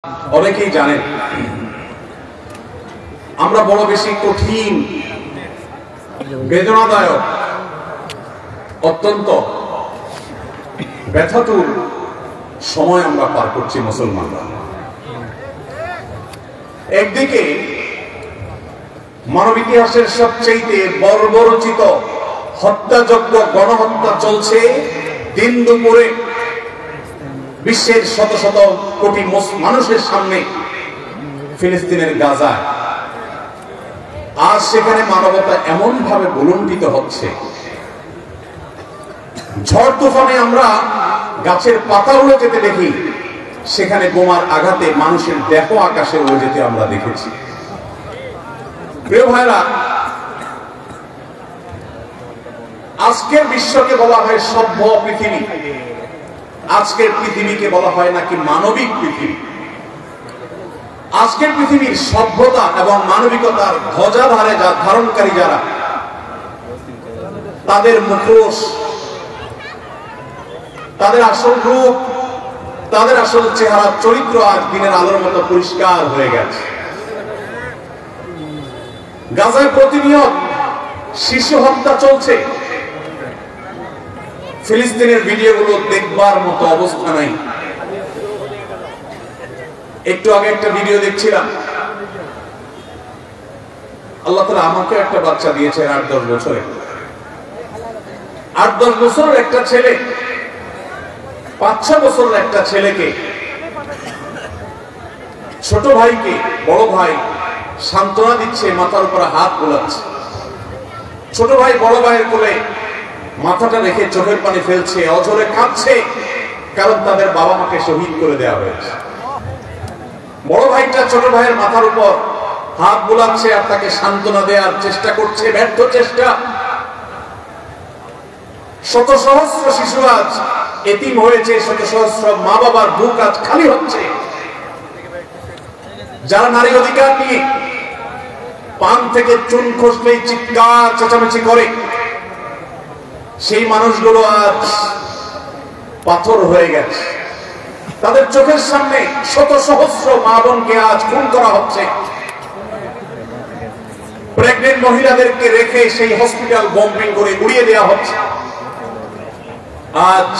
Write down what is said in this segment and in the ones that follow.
অনেকেই জানেন আমরা বড় বেশি কঠিন বেদনাদায়ক অত্যন্ত ব্যথাতুর সময় আমরা পার করছি মুসলমানরা। একদিকে মানব ইতিহাসের সবচেয়ে বর্বরচিত হত্যাযজ্ঞ গণহত্যা চলছে দিন দুপুরে বিশ্বের শত শত কোটি মানুষের সামনে ফিলিস্তিনের গাজায়। আজ সেখানে মানবতা এমন ভাবে বুলন্ডিত হচ্ছে, ঝড় তুফানে আমরা গাছের পাতা উড়ে যেতে দেখি, সেখানে বোমার আঘাতে মানুষের দেহ আকাশে উড়ে যেতে আমরা দেখেছি। প্রিয় ভাইরা, আজকের বিশ্বকে বলা হয় সভ্য পৃথিবী, আজকের পৃথিবীকে বলা হয় নাকি মানবিক পৃথিবী। আজকের পৃথিবীর সভ্যতা এবং মানবিকতার ধ্বজাধারে ধারণকারী যারা, তাদের মুখোশ, তাদের আসল রূপ, তাদের আসল চেহারা চরিত্র আজ দিনের আলোর মতো পরিষ্কার হয়ে গেছে। গাজায় প্রতিনিয়ত শিশু হত্যা চলছে, ফিলিস্তিনের ভিডিওগুলো দেখবার মতো অবস্থা নাই। একটু আগে একটা ভিডিও দেখছিলাম, আল্লাহ তাআলা আমাকে একটা বাচ্চা দিয়েছেন ৮-১০ বছরে। ৮-১০ বছরের একটা ছেলে ৫-৬ বছরের একটা ছেলেকে, ছোট ভাইকে বড় ভাই সান্ত্বনা দিচ্ছে, মাথার উপরে হাত বোলাচ্ছে। ছোট ভাই বড় ভাইয়ের কোলে মাথাটা রেখে চোখের পানি ফেলছে, অঝরে কাঁদছে, কারণ তাদের বাবা মাকে শহীদ করে দেওয়া হয়েছে। বড় ভাইটা ছোট ভাইয়ের মাথার উপর হাত বোলাচ্ছে আর তাকে সান্ত্বনা দেওয়ার চেষ্টা করছে, ব্যর্থ চেষ্টা। শত সহস্র শিশু আজ এতিম হয়েছে, শত সহস্র মা বাবার বুক আজ খালি হচ্ছে। যারা নারী অধিকার নিয়ে পান থেকে চুন খসলেই চিৎকার চেঁচামেচি করে, সেই মানুষগুলো আজ পাথর হয়ে গেছে। তাদের চোখের সামনে শত সহস্র মা বোনকে আজ খুন করা হচ্ছে। প্রেগনেন্ট মহিলাদেরকে রেখে সেই হসপিটাল বম্বিং করে উড়িয়ে দেওয়া হচ্ছে। আজ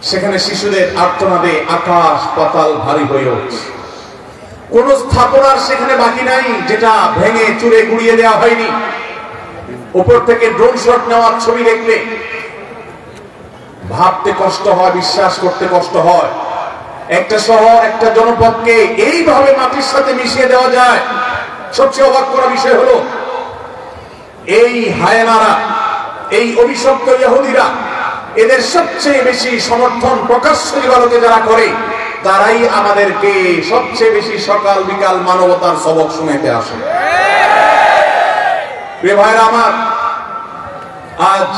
সেখানে শিশুদের আর্তনাদে আকাশ পাতাল ভারী হয়ে উঠছে। কোন স্থাপনার সেখানে বাকি নাই যেটা ভেঙে চুরে গুড়িয়ে দেওয়া হয়নি। উপর থেকে ড্রোন শট নেওয়ার ছবি দেখলে ভাবতে কষ্ট হয়, বিশ্বাস করতে কষ্ট হয়। একটা শহর, একটা জনপদকে এইভাবে মাটির সাথে মিশিয়ে দেওয়া যায়। সবচেয়ে অবাক করা বিষয় হলো, এই হায়েনারা, এই অভিশপ্ত ইহুদিরা, এদের সবচেয়ে বেশি সমর্থন প্রকাশ্য দিবালোকে যারা করে, তারাই আমাদেরকে সবচেয়ে বেশি সকাল বিকাল মানবতার সবক শুনাইতে আসে। প্রিয় ভাইরা আমার, আজ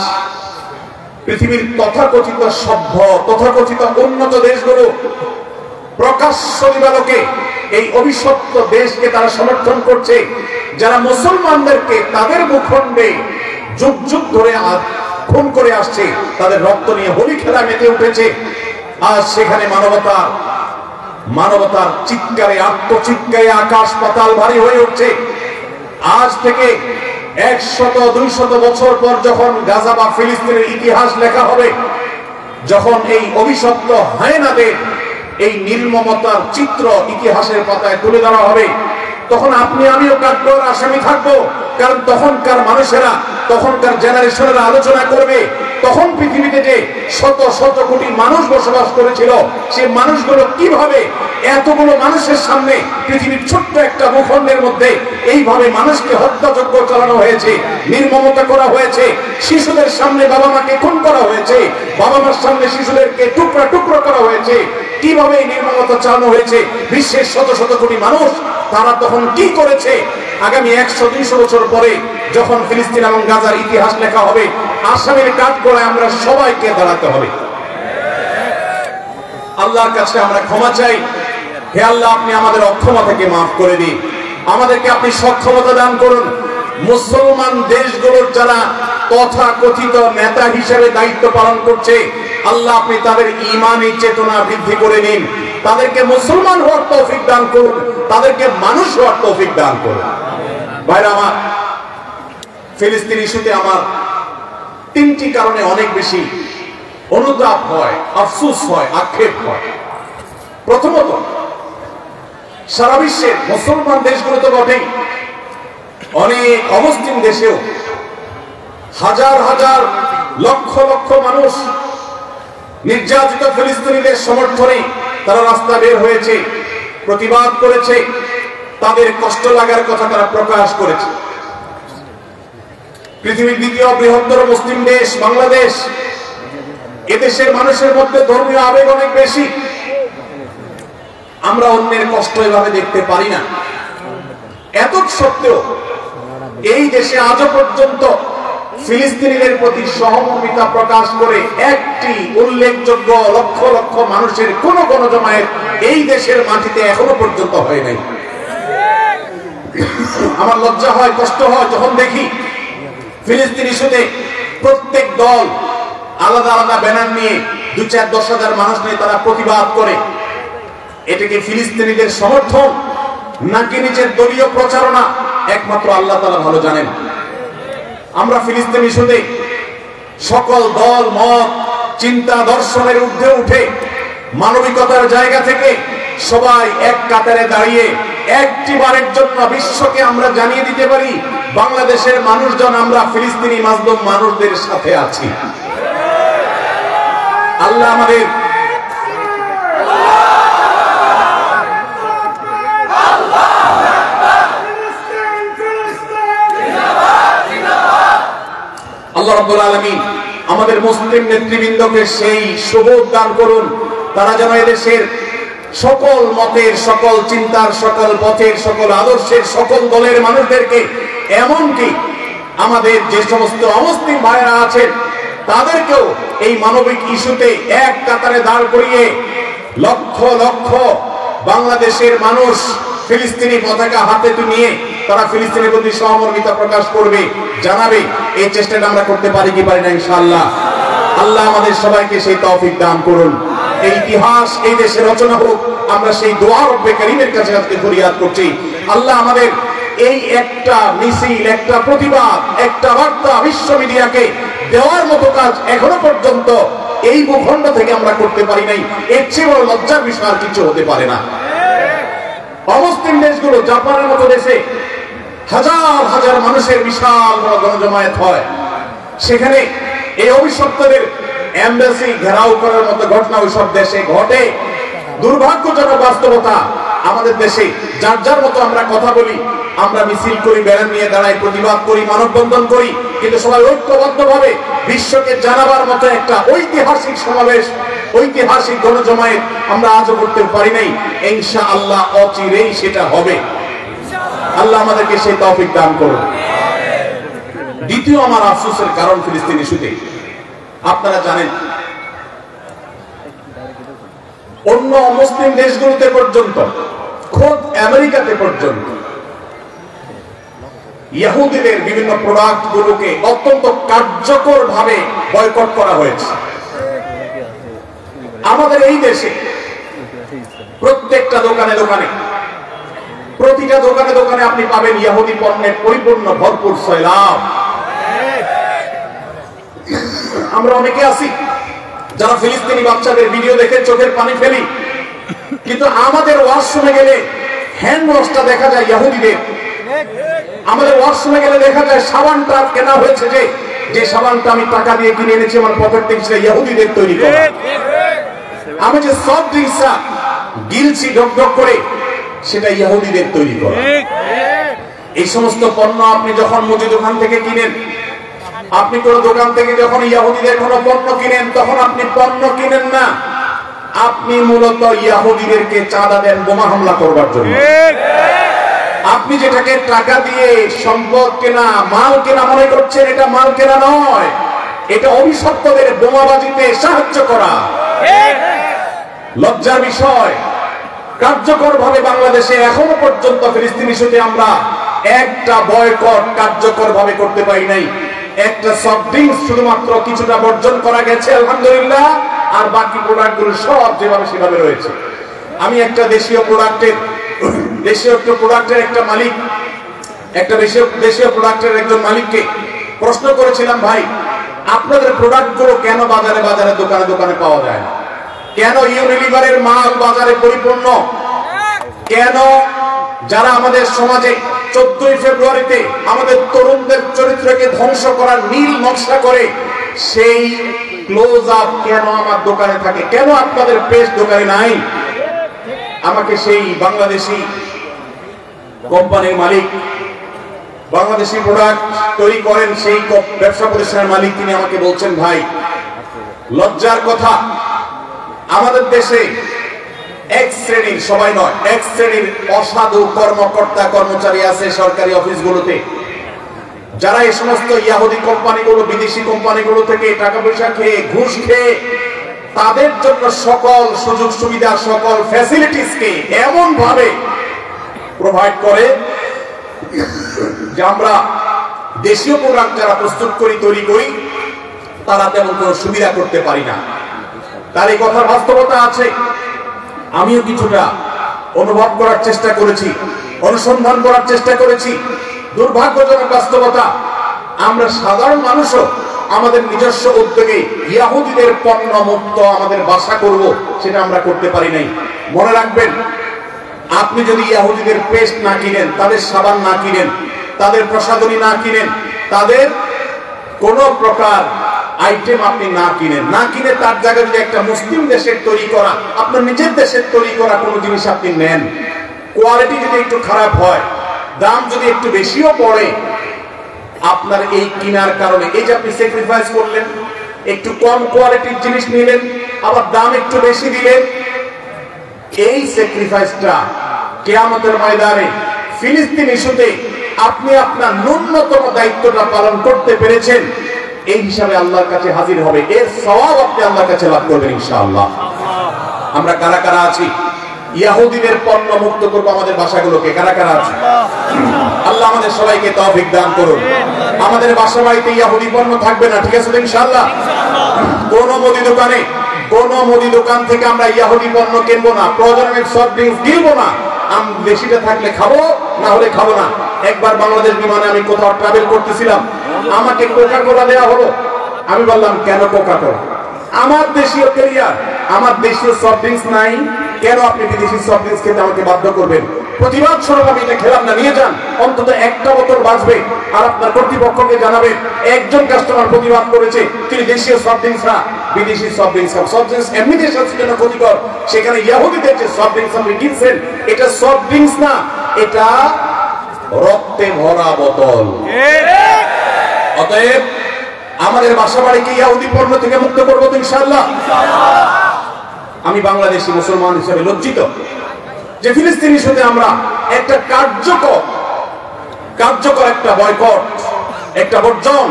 পৃথিবীর তথাকথিত সভ্য, তথাকথিত উন্নত দেশগুলো প্রকাশ্য দিবালোকে এই অভিশপ্ত দেশকে তারা সমর্থন করছে, যারা মুসলমানদেরকে তাদের ভূখণ্ডে যুগ যুগ ধরে খুন করে আসছে, তাদের রক্ত নিয়ে হোলি খেলা মেতে উঠেছে। আজ সেখানে মানবতার চিৎকারে, আত্মচিৎকারে আকাশ পাতাল ভারী হয়ে উঠছে। আজ থেকে ১০০-২০০ বছর পর যখন গাজা বা ফিলিস্তিনের ইতিহাস লেখা হবে, যখন এই অভিশপ্ত হায়েনাদের এই নির্মমতার চিত্র ইতিহাসের পাতায় তুলে ধরা হবে, তখন আপনি আমিও কাঠগড় আসামি থাকবো। কারণ তখনকার মানুষেরা, তখনকার জেনারেশনেরা আলোচনা করবে, তখন পৃথিবীতে যে শত শত কোটি মানুষ বসবাস করেছিল, সে মানুষগুলো কিভাবে এতগুলো মানুষের সামনে পৃথিবীর ছোট্ট একটা ভূখণ্ডের মধ্যে এইভাবে মানুষকে হত্যাযজ্ঞ চালানো হয়েছে, নির্মমতা করা হয়েছে, শিশুদের সামনে বাবা মাকে খুন করা হয়েছে, বাবা মার সামনে শিশুদেরকে টুকরা টুকরো করা হয়েছে, কিভাবে এই নির্মমতা চালানো হয়েছে, বিশ্বের শত শত কোটি মানুষ তারা তখন কি করেছে। আগামী ১০০-২০০ বছর পরে যখন ফিলিস্তিন এবং গাজার ইতিহাস লেখা হবে, আসামের কাঠগড়ায় আমরা সবাইকে দাঁড়াতে হবে। আল্লাহর কাছে আমরা ক্ষমা চাই। হে আল্লাহ, আপনি আমাদের অক্ষমতা থেকে মাফ করে দিন, আমাদেরকে আপনি সক্ষমতা দান করুন। মুসলমান দেশগুলোর যারা তথাকথিত নেতা হিসেবে দায়িত্ব পালন করছে, আল্লাহ আপনি তাদের ঈমানী চেতনা বৃদ্ধি করে নিন, তাদেরকে মুসলমান হওয়ার তৌফিক দান করুন, তাদেরকে মানুষ হওয়ার তৌফিক দান করুন। ভাইরা আমার, ফিলিস্তিন ইস্যুতে আমার তিনটি কারণে অনেক বেশি অনুতাপ হয়, আফসোস হয়, আক্ষেপ হয়। প্রথমত, সারা বিশ্বের মুসলমান দেশগুলো তো বটেই, অনেক অমুসলিম দেশেও হাজার হাজার লক্ষ লক্ষ মানুষ নির্যাতিত ফিলিস্তিনিদের সমর্থনে তারা রাস্তা বের হয়েছে, প্রতিবাদ করেছে, তাদের কষ্ট লাগার কথা তারা প্রকাশ করেছে। পৃথিবীর দ্বিতীয় বৃহত্তর মুসলিম দেশ বাংলাদেশ, এদেশের মানুষের মধ্যে ধর্মীয় আবেগ অনেক বেশি। আমরা অন্যের কষ্ট এভাবে দেখতে পারি না। এত সত্ত্বেও এই দেশে আজও পর্যন্ত ফিলিস্তিনিদের প্রতি সহমর্মিতা প্রকাশ করে একটি উল্লেখযোগ্য লক্ষ লক্ষ মানুষের কোন গণজমায়েত এই দেশের মাটিতে এখনো পর্যন্ত হয় নাই। আমার লজ্জা হয়, কষ্ট হয় যখন দেখি ফিলিস্তিন ইস্যুতে প্রত্যেক দল আলাদা আলাদা ব্যানার নিয়ে 2-4-10,000 মানুষ নিয়ে তারা প্রতিবাদ করে। এটা কি ফিলিস্তিনিদের সমর্থন নাকি নিজের দলীয় প্রচারণা? একমাত্র আল্লাহ তাআলা ভালো জানেন। আমরা ফিলিস্তিন ইস্যুতে সকল দল মত চিন্তা দর্শনের ঊর্ধ্বে উঠে মানবিকতার জায়গা থেকে সবাই এক কাতারে দাঁড়িয়ে একটি বারের জন্য বিশ্বকে আমরা জানিয়ে দিতে পারি, বাংলাদেশের মানুষজন আমরা ফিলিস্তিনি মাজলুম মানুষদের সাথে আছি। আল্লাহ আমাদের আল্লাহ রাব্বুল আলামিন আমাদের মুসলিম নেতৃবৃন্দকে সেই সুযোগ দান করুন, তারা যেন এদেশের সকল মতের, সকল চিন্তার, সকল পথের, সকল আদর্শের, সকল দলের মানুষদেরকে, এমনকি আমাদের যে সমস্ত অমুসলিম ভাইরা আছেন তাদেরকেও এই মানবিক ইস্যুতে এক কাতারে দাঁড় করিয়ে লক্ষ লক্ষ বাংলাদেশের মানুষ ফিলিস্তিনি পতাকা হাতে নিয়ে তারা ফিলিস্তিনের প্রতি সহমর্মিতা প্রকাশ করবে, জানাবে। এই চেষ্টাটা আমরা করতে পারি কি পারি না? ইনশাআল্লাহ আল্লাহ আমাদের সবাইকে সেই তৌফিক দান করুন। এই ইতিহাস এই দেশে রচনা হোক, আমরা সেই দোয়া রব্বে কারীমের কাছে আজকে ফরিয়াদ করছি। আল্লাহ আমাদের এই একটা মিছিল, একটা প্রতিবাদ, একটা বার্তা বিশ্ব মিডিয়াকে দেওয়ার মতো কাজ এখনো পর্যন্ত এই ভূখণ্ড থেকে আমরা করতে পারি নাই। এর চেয়ে বড় লজ্জার বিষয় আর কিছু হতে পারে না। অমুসলিম দেশগুলো, জাপানের মতো দেশে হাজার হাজার মানুষের বিশাল বড় গণজমায়েত হয়, সেখানে এই অভিশপ্তদের এমবাসি ঘেরাও করার মতো ঘটনা ওইসব দেশে ঘটে। দুর্ভাগ্যজনক বাস্তবতা, আমাদের দেশে যার যার মতো আমরা কথা বলি, আমরা মিছিল করি, ব্যানার নিয়ে দাঁড়াই, প্রতিবাদ করি, মানববন্ধন করি, কিন্তু সবাই ঐক্যবদ্ধভাবে বিশ্বকে জানাবার মতো একটা ঐতিহাসিক সমাবেশ, ঐতিহাসিক গণজমায়েত আমরা আজও করতে পারি নাই। ইনশাআল্লাহ অচিরেই সেটা হবে। আল্লাহ আমাদেরকে সেই তৌফিক দান করুন। দ্বিতীয় আমার আফসোসের কারণ ফিলিস্তিন ইস্যুতে, আপনারা জানেন অন্য মুসলিম দেশগুলোতে পর্যন্ত, খোদ আমেরিকাতে পর্যন্ত ইহুদিদের বিভিন্ন প্রোডাক্ট গুলোকে অত্যন্ত কার্যকর ভাবে বয়কট করা হয়েছে। আমাদের এই দেশে প্রত্যেকটা দোকানে দোকানে, প্রতিটা দোকানে দোকানে আপনি পাবেন ইহুদি পণ্যের পরিপূর্ণ ভরপুর সয়লাব। আমরা অনেকে আছি যারা ফিলিস্তিনি বাচ্চাদের ভিডিও দেখে চোখের পানি ফেলি, কিন্তু আমাদের ওয়াশরুমে গেলে হ্যান্ড ওয়াশটা দেখা যায় ইহুদিদের। আমাদের ওয়াশরুমে গেলে দেখা যায় সাবানটা কেনা হয়েছে, যে সাবানটা আমি টাকা দিয়ে কিনে এনেছি আমার পকেট থেকে, সেটা ইহুদিদের তৈরি করা। আমি যে সফট ড্রিঙ্কসটা গিলছি ঢক ঢক করে, সেটা ইহুদিদের তৈরি করা। এই সমস্ত পণ্য আপনি যখন মুদি দোকান থেকে কিনেন, আপনি কোন দোকান থেকে যখন ইহুদিদের কোন পণ্য কিনেন, তখন আপনি পণ্য কিনেন না, আপনি মূলত ইহুদিদেরকে চাঁদা দেন বোমা হামলা করবার জন্য। আপনি যেটাকে টাকা দিয়ে সম্পদ কেনা, মাল কেনা মনে করছেন, এটা মাল কেনা নয়, এটা অভিশপ্তদের বোমাবাজিতে সাহায্য করা। লজ্জার বিষয়, কার্যকর ভাবে বাংলাদেশে এখনো পর্যন্ত ফিলিস্তিন ইস্যুতে আমরা একটা বয়কট কার্যকর ভাবে করতে পারি নাই। একটা সফট ড্রিঙ্কস শুধুমাত্র কিছুটা বর্জন করা গেছে আলহামদুলিল্লাহ, আর বাকি প্রোডাক্টগুলো সব যেভাবে সেভাবে রয়েছে। আমি একটা দেশীয় প্রোডাক্টের একটা মালিক, একটা দেশীয় প্রোডাক্টের একজন মালিককে প্রশ্ন করেছিলাম, ভাই আপনাদের প্রোডাক্টগুলো কেন বাজারে বাজারে দোকানে দোকানে পাওয়া যায় না? কেন ইউনিলিভারের মাল বাজারে পরিপূর্ণ? কেন যারা আমাদের সমাজে 14ই ফেব্রুয়ারিতে আমাদের তরুণদের চরিত্রকে ধ্বংস করার নীল নকশা করে, সেই ক্লোজ আপ কেন আমার দোকানে থাকে? কেন আপনাদের পেজ দোকানে নাই? আমাকে সেই বাংলাদেশি কোম্পানির মালিক, বাংলাদেশি প্রোডাক্ট তৈরি করেন সেই ব্যবসা প্রতিষ্ঠানের মালিক, তিনি আমাকে বলছেন, ভাই লজ্জার কথা, আমাদের দেশে এক শ্রেণীর, সবাই নয়, এক শ্রেণীর অসাধু কর্মকর্তা কর্মচারী আছে সরকারি অফিসগুলোতে, যারা এই সমস্ত ইয়াহুদি কোম্পানিগুলো, বিদেশি কোম্পানিগুলো থেকে টাকা পয়সা খেয়ে, ঘুষ খেয়ে, তাদের জন্য সকল সুযোগ সুবিধা, সকল ফ্যাসিলিটিসকে এমন ভাবে প্রোভাইড করে যে আমরা দেশীয় প্রোডাক্ট যারা প্রস্তুত করি, তৈরি করি, তারা তেমন কোনো সুবিধা করতে পারি না। তার এই কথার বাস্তবতা আছে। আমিও কিছুটা অনুভব করার চেষ্টা করেছি, অনুসন্ধান করার চেষ্টা করেছি। দুর্ভাগ্যজনক বাস্তবতা, আমরা সাধারণ মানুষও আমাদের নিজস্ব উদ্যোগে ইহুদিদের পণ্য মুক্ত আমাদের বাসা করব, সেটা আমরা করতে পারি নাই। মনে রাখবেন, আপনি যদি ইহুদিদের পেস্ট না কিনেন, তাদের সাবান না কিনেন, তাদের প্রসাধনী না কিনেন, তাদের কোন প্রকার আইটেম আপনি না কিনে তার জায়গায় যদি একটা মুসলিম দেশের তৈরি করা, আপনার নিজের দেশের তৈরি করা কোনো জিনিস আপনি নেন, কোয়ালিটি যদি একটু খারাপ হয়, দাম যদি একটু বেশিও পড়ে, আপনার এই কিনার কারণে, এই যে আপনি স্যাক্রিফাইস করলেন, একটু কম কোয়ালিটির জিনিস নিলেন, আবার দাম একটু বেশি দিলেন, এই স্যাক্রিফাইসটা কিয়ামতের ময়দানে ফিলিস্তিন ইস্যুতে আপনি আপনার ন্যূনতম দায়িত্বটা পালন করতে পেরেছেন, এই হিসাবে আল্লাহর কাছে হাজির হবে, এর সওয়াব আপনি আল্লাহর কাছে লাভ করবেন ইনশাআল্লাহ। আমরা কারা কারা আছি ইহুদিদের পণ্য মুক্ত করব আমাদের ভাষাগুলোকে? কারা কারা আছি? আল্লাহ আমাদের সবাইকে তৌফিক দান করুন। আমাদের বাসা বাড়িতে ইহুদি পণ্য থাকবে না, ঠিক আছে তো ইনশাআল্লাহ? কোন মুদি দোকান থেকে আমরা ইহুদি পণ্য কিনবো না, প্রয়োজনে সফট ড্রিঙ্কস কিনবো না। বেশিটা থাকলে খাবো, না হলে খাবো না। একবার বাংলাদেশ বিমানে আমি কোথাও ট্রাভেল করতেছিলাম, আমাকে কোকা কোলা দেওয়া হলো। আমি বললাম, কেন কোকা কোলা? আমার দেশীয় ক্যারিয়ার, আমার দেশীয় সফট ড্রিঙ্কস নাই, কেন আপনি বিদেশি সফট ড্রিঙ্কস খেতে আমাকে বাধ্য করবেন? প্রতিবাদ স্বরূপ আমি এটা খেলাম না, নিয়ে যান, অন্তত একটা বোতল বাঁচবে। আর আপনার কর্তৃপক্ষকে জানাবেন, একজন কাস্টমার প্রতিবাদ করেছে, তিনি দেশীয় সফট ড্রিঙ্কস না, বিদেশি সফট ড্রিঙ্কস খান। সফট ড্রিঙ্কস এমনিতে স্বাস্থ্যের জন্য ক্ষতিকর, সেখানে ইহুদিদের যে সফট ড্রিঙ্কস আপনি কিনছেন, এটা সফট ড্রিঙ্কস না, এটা রক্তে ভরা বোতল। অতএব আমাদের বাসা বাড়িকে ইহুদি পণ্য থেকে মুক্ত করবো তো ইনশাআল্লাহ? আমি বাংলাদেশি মুসলমান হিসেবে লজ্জিত যে ফিলিস্তিন ইস্যুতে আমরা একটা কার্যকর একটা বয়কট, একটা বর্জন,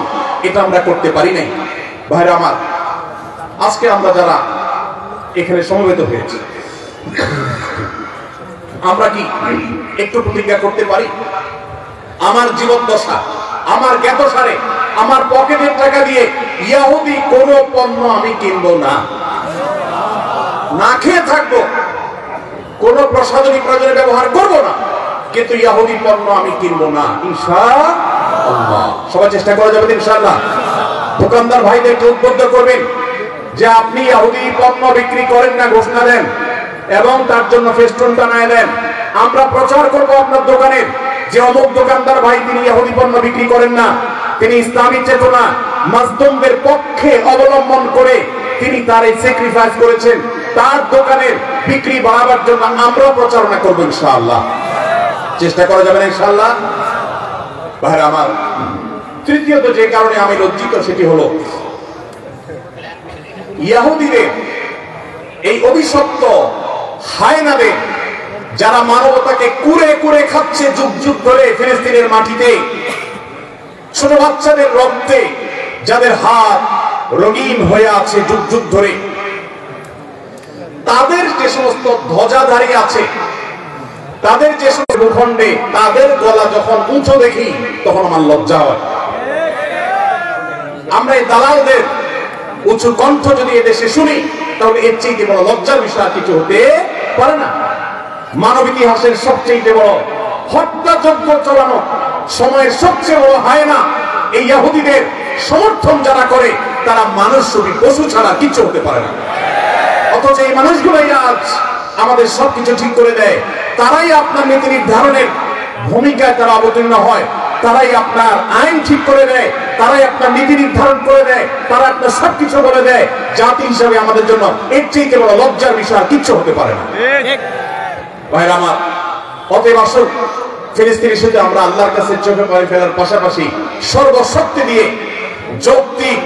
এটা আমরা করতে পারি নাই। ভাইরা আমার, আজকে আমরা যারা এখানে সমবেত হয়েছি, আমরা কি একটু প্রতিজ্ঞা করতে পারি, আমার জীবদ্দশা, আমার জ্ঞাতসারে, আমার পকেটের টাকা দিয়ে ইহুদি কোন পণ্য আমি কিনবো না, না খেয়ে থাকবো, কোন প্রসাধনী প্রয়োজনে ব্যবহার করবো না, কিন্তু ইহুদি পণ্য আমি কিনবো না ইনশাআল্লাহ। সবাই চেষ্টা করা যাবে ইনশাআল্লাহ। দোকানদার ভাইদেরকে উদ্বুদ্ধ করবেন যে আপনি ইহুদি পণ্য বিক্রি করেন না, ঘোষণা দেন এবং তার জন্য ফেস্টুন টানায় দেন। আমরা প্রচার করবো আপনার দোকানের যে অমুক দোকানদার ভাই, তিনি ইহুদি পণ্য বিক্রি করেন না, তিনি ইসলামী চেতনা মাজলুমদের পক্ষে অবলম্বন করে তিনি তার এই স্যাক্রিফাইস করেছেন, তার দোকানের বিক্রি বাড়াবার জন্য আমরা প্রচারণা করবো ইনশাআল্লাহ। চেষ্টা করা যাবে না ইনশাআল্লাহ। ভাইরা আমার, তৃতীয়ত যে কারণে আমি লজ্জিত, সেটি হলো ইহুদিদের এই অভিশপ্ত হায়নাদের, যারা মানবতাকে কুরে কুরে খাচ্ছে যুগ যুগ ধরে ফিলিস্তিনের মাটিতে, ছোট বাচ্চাদের রক্তে যাদের হাত রঙিন হয়ে আছে যুগ যুগ ধরে, তাদের যে সমস্ত ধ্বজাধারী আছে, তাদের যে সমস্ত ভূখণ্ডে তাদের গলা যখন উঁচু দেখি, তখন আমার লজ্জা হয়। আমরা এই দালালদের উঁচু কণ্ঠ যদি এদেশে শুনি, তাহলে এর চেয়ে বড় লজ্জার বিষয় কিছু হতে পারে না। মানব ইতিহাসের সবচেয়ে বড় হত্যাযজ্ঞ চালানো সময়ের সবচেয়ে বড় হায়না এই ইহুদিদের সমর্থন যারা করে তারা মানুষরূপী পশু ছাড়া কিছু হতে পারে না। অথচ এই মানুষগুলোই আজ আমাদের সবকিছু ঠিক করে দেয়। তারাই আপনার নীতি নির্ধারণের ভূমিকায় তারা অবতীর্ণ হয়, তারাই আপনার আইন ঠিক করে দেয়, তারাই আপনার নীতি নির্ধারণ করে দেয়, তারা আপনার সবকিছু বলে দেয়। জাতি হিসাবে আমাদের জন্য এর চেয়ে বড় লজ্জার বিষয় আর কিচ্ছু হতে পারে না। ভাইরা আমার, অতএব আসুন ফিলিস্তিনের সাথে আমরা আল্লাহর কাছে চোখে পানি ফেলার পাশাপাশি সর্বশক্তি দিয়ে যৌক্তিক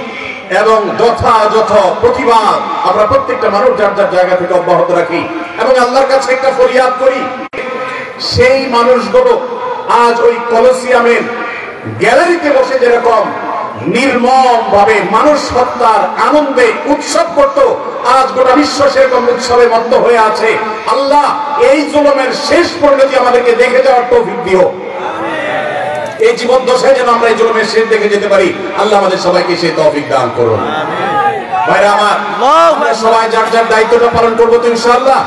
এবং যথাযথ প্রতিবাদ আমরা প্রত্যেকটা মানুষ যার যার জায়গা থেকে অব্যাহত রাখি এবং আল্লাহর কাছে একটা ফরিয়াদ করি। সেই মানুষগুলো আজ ওই কলোসিয়ামের গ্যালারিতে বসে যেরকম নির্মম ভাবে মানুষ হত্যার আনন্দে উৎসব করত, আজ গোটা বিশ্ব সেরকম উৎসবে মত্ত হয়ে আছে। আল্লাহ এই জুলুমের শেষ পরিণতি আমাদেরকে দেখে যাওয়ার তৌফিক দিও। এই জীবন দশায় যেন আমরা এই জুলুমের শেষ দেখে যেতে পারি। আল্লাহ আমাদের সবাইকে সেই তৌফিক দান করুন। ভাইরা আমার, আমরা সবাই যার যার দায়িত্বটা পালন করবো তো ইনশাআল্লাহ।